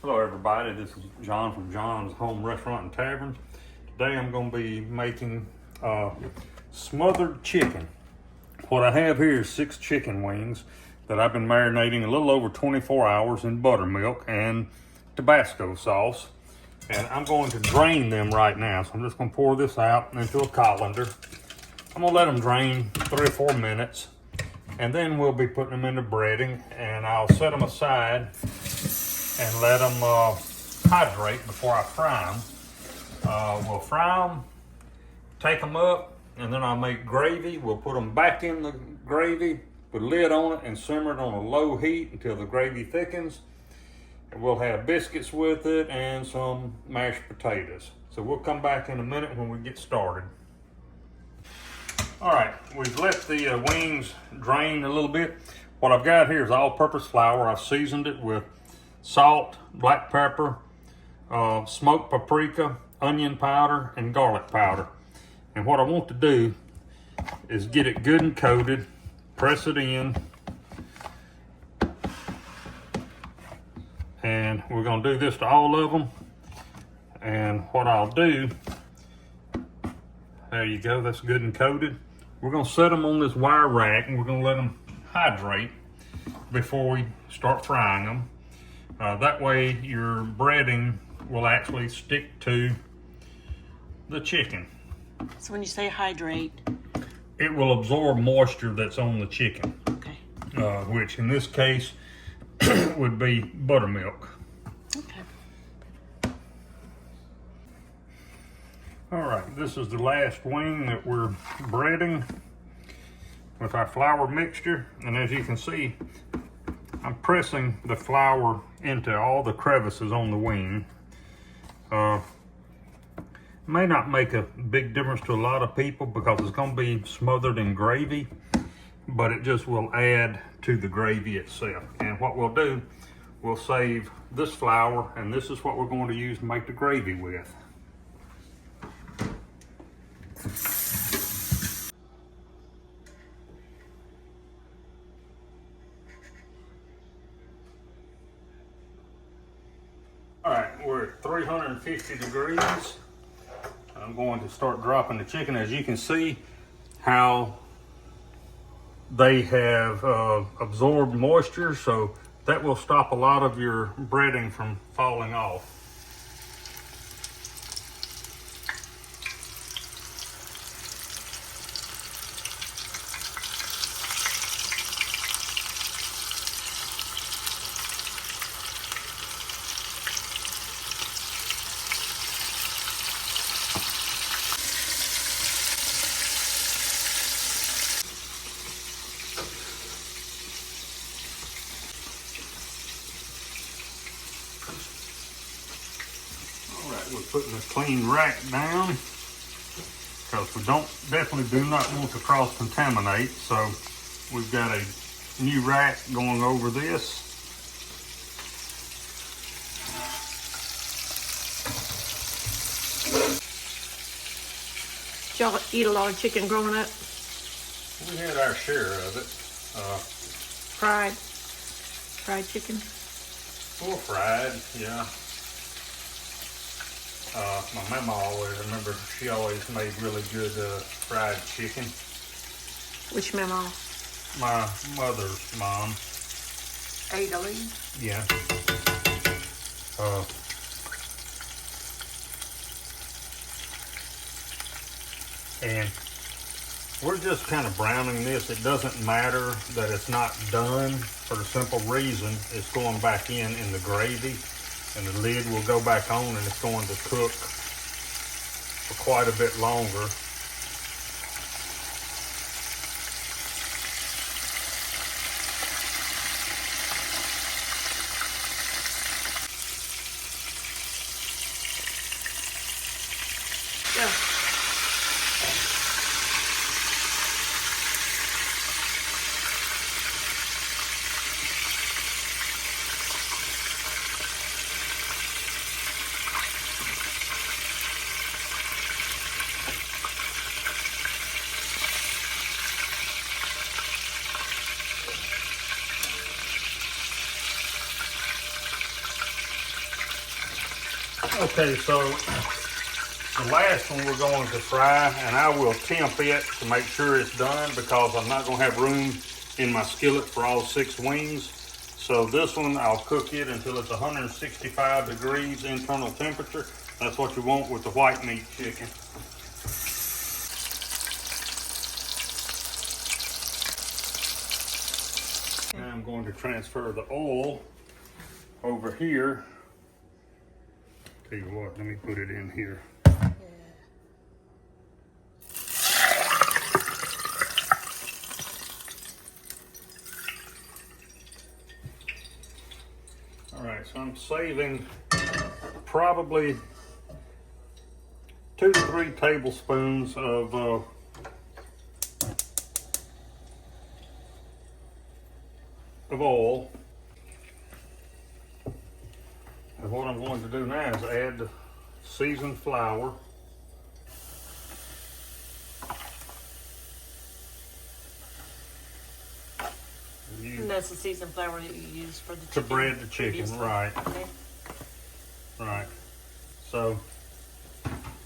Hello everybody, this is John from John's Home Restaurant and Tavern. Today I'm going to be making smothered chicken. What I have here is 6 chicken wings that I've been marinating a little over 24 hours in buttermilk and Tabasco sauce. And I'm going to drain them right now. So I'm just going to pour this out into a colander. I'm going to let them drain 3 or 4 minutes. And then we'll be putting them into breading, and I'll set them aside and let them hydrate before I fry them. We'll fry them, take them up, and then I'll make gravy. We'll put them back in the gravy, put a lid on it, and simmer it on a low heat until the gravy thickens. And we'll have biscuits with it and some mashed potatoes. So we'll come back in a minute when we get started. All right, we've let the wings drain a little bit. What I've got here is all-purpose flour. I've seasoned it with salt, black pepper, smoked paprika, onion powder, and garlic powder. And what I want to do is get it good and coated, press it in, and we're going to do this to all of them. And what I'll do, there you go, that's good and coated. We're going to set them on this wire rack, and we're going to let them hydrate before we start frying them. That way your breading will actually stick to the chicken. So when you say hydrate? It will absorb moisture that's on the chicken. Okay. Which in this case would be buttermilk. Okay. All right, this is the last wing that we're breading with our flour mixture. And as you can see, I'm pressing the flour into all the crevices on the wing. May not make a big difference to a lot of people because it's going to be smothered in gravy, but it just will add to the gravy itself. And what we'll do, we'll save this flour, and this is what we're going to use to make the gravy with. All right, we're at 350 degrees. I'm going to start dropping the chicken. As you can see how they have absorbed moisture, so that will stop a lot of your breading from falling off. We're putting a clean rack down because we definitely do not want to cross-contaminate. So we've got a new rack going over this. Did y'all eat a lot of chicken growing up? We had our share of it. Fried chicken? Or fried, yeah. My mama she always made really good fried chicken. Which mama? My mother's mom. Ada Lee? Yeah. And we're just kind of browning this. It doesn't matter that it's not done, for the simple reason it's going back in the gravy. And the lid will go back on, and it's going to cook for quite a bit longer. Yeah. Okay, so the last one we're going to fry, and I will temp it to make sure it's done because I'm not going to have room in my skillet for all 6 wings. So this one, I'll cook it until it's 165 degrees internal temperature. That's what you want with the white meat chicken. Now I'm going to transfer the oil over here. Tell you what, let me put it in here. All right, so I'm saving probably 2 to 3 tablespoons of oil. And what I'm going to do now is add the seasoned flour. And that's the seasoned flour that you use for the to chicken. bread the chicken, previously. right? Okay. Right. So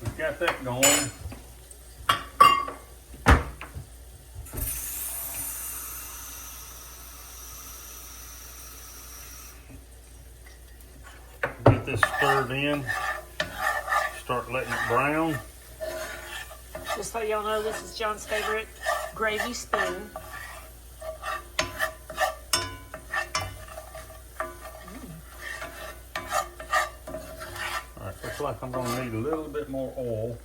we've got that going. Get this stirred in. Start letting it brown. Just so y'all know, this is John's favorite gravy spoon. All right, looks like I'm going to need a little bit more oil.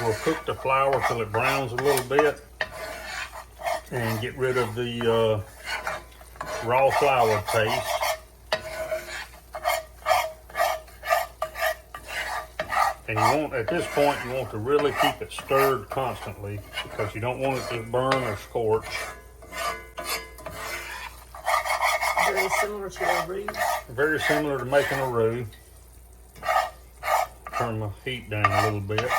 We'll cook the flour till it browns a little bit and get rid of the raw flour paste. And you want, at this point, you want to really keep it stirred constantly because you don't want it to burn or scorch. Very similar to a roux. Very similar to making a roux. Turn my heat down a little bit.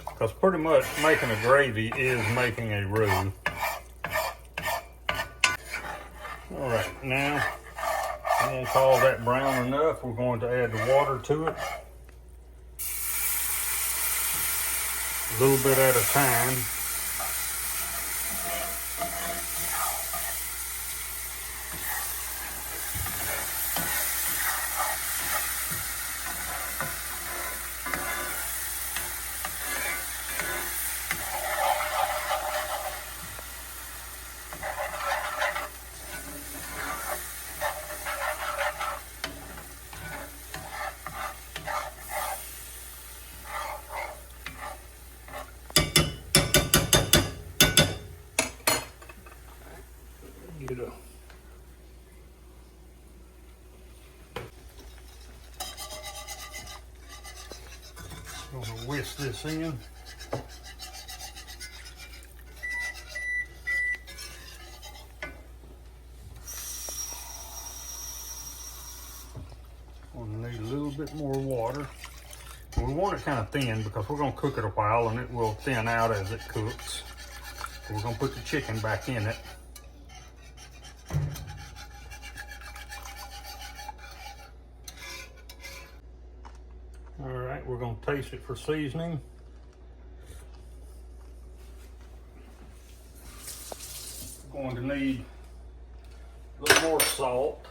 Because pretty much making a gravy is making a roux. All right, now I'm going to call that brown enough. We're going to add the water to it. A little bit at a time. Get a gonna whisk this in. Gonna need a little bit more water. And we want it kind of thin because we're gonna cook it a while and it will thin out as it cooks. So we're gonna put the chicken back in it. All right, we're gonna taste it for seasoning. We're going to need a little more salt.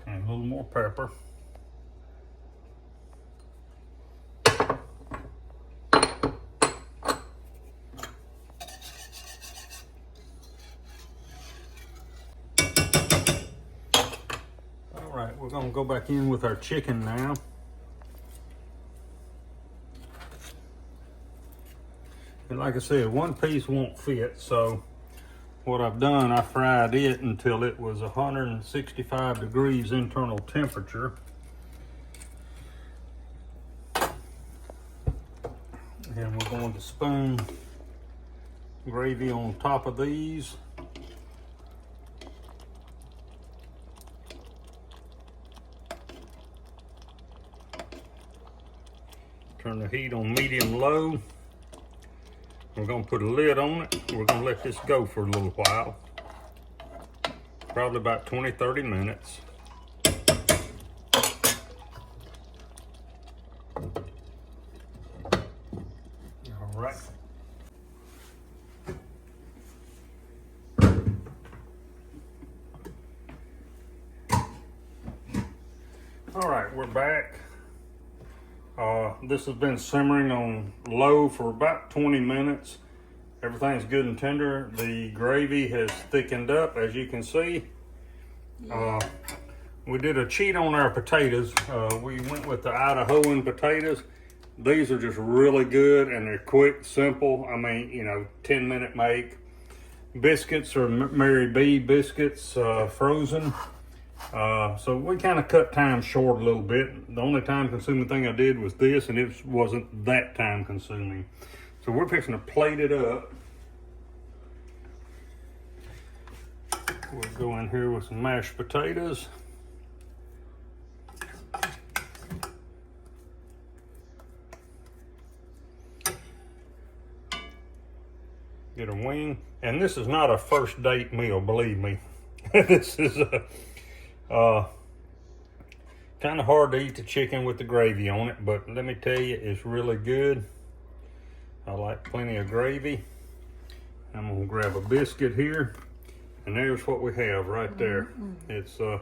And a little more pepper. All right, we're gonna go back in with our chicken now. And like I said, one piece won't fit, so what I've done, I fried it until it was 165 degrees internal temperature. And we're going to spoon gravy on top of these. Turn the heat on medium-low. We're gonna put a lid on it. We're gonna let this go for a little while. Probably about 20-30 minutes. All right. All right, we're back. This has been simmering on low for about 20 minutes. Everything's good and tender. The gravy has thickened up, as you can see. We did a cheat on our potatoes. We went with the Idahoan potatoes. These are just really good and they're quick, simple. I mean, you know, 10-minute make. Biscuits are Mary B biscuits, frozen. So we kind of cut time short a little bit. The only time consuming thing I did was this, and it wasn't that time consuming. So we're fixing to plate it up. We'll go in here with some mashed potatoes. Get a wing. And this is not a first date meal, believe me. This is kind of hard to eat the chicken with the gravy on it, but let me tell you, it's really good. I like plenty of gravy. I'm gonna grab a biscuit here, and there's what we have right there. It's all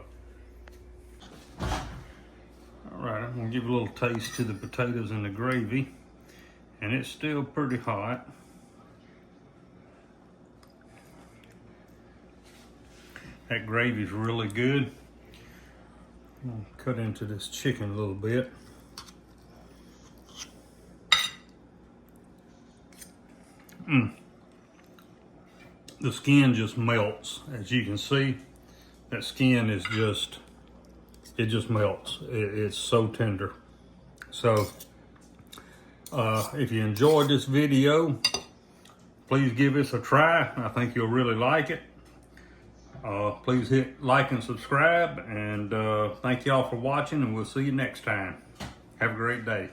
right. I'm gonna give a little taste to the potatoes and the gravy, and it's still pretty hot. That gravy's really good. I'm gonna cut into this chicken a little bit. The skin just melts. As you can see, that skin is just, it just melts. It's so tender. So, if you enjoyed this video, please give this a try. I think you'll really like it. Please hit like and subscribe, and thank y'all for watching, and we'll see you next time. Have a great day.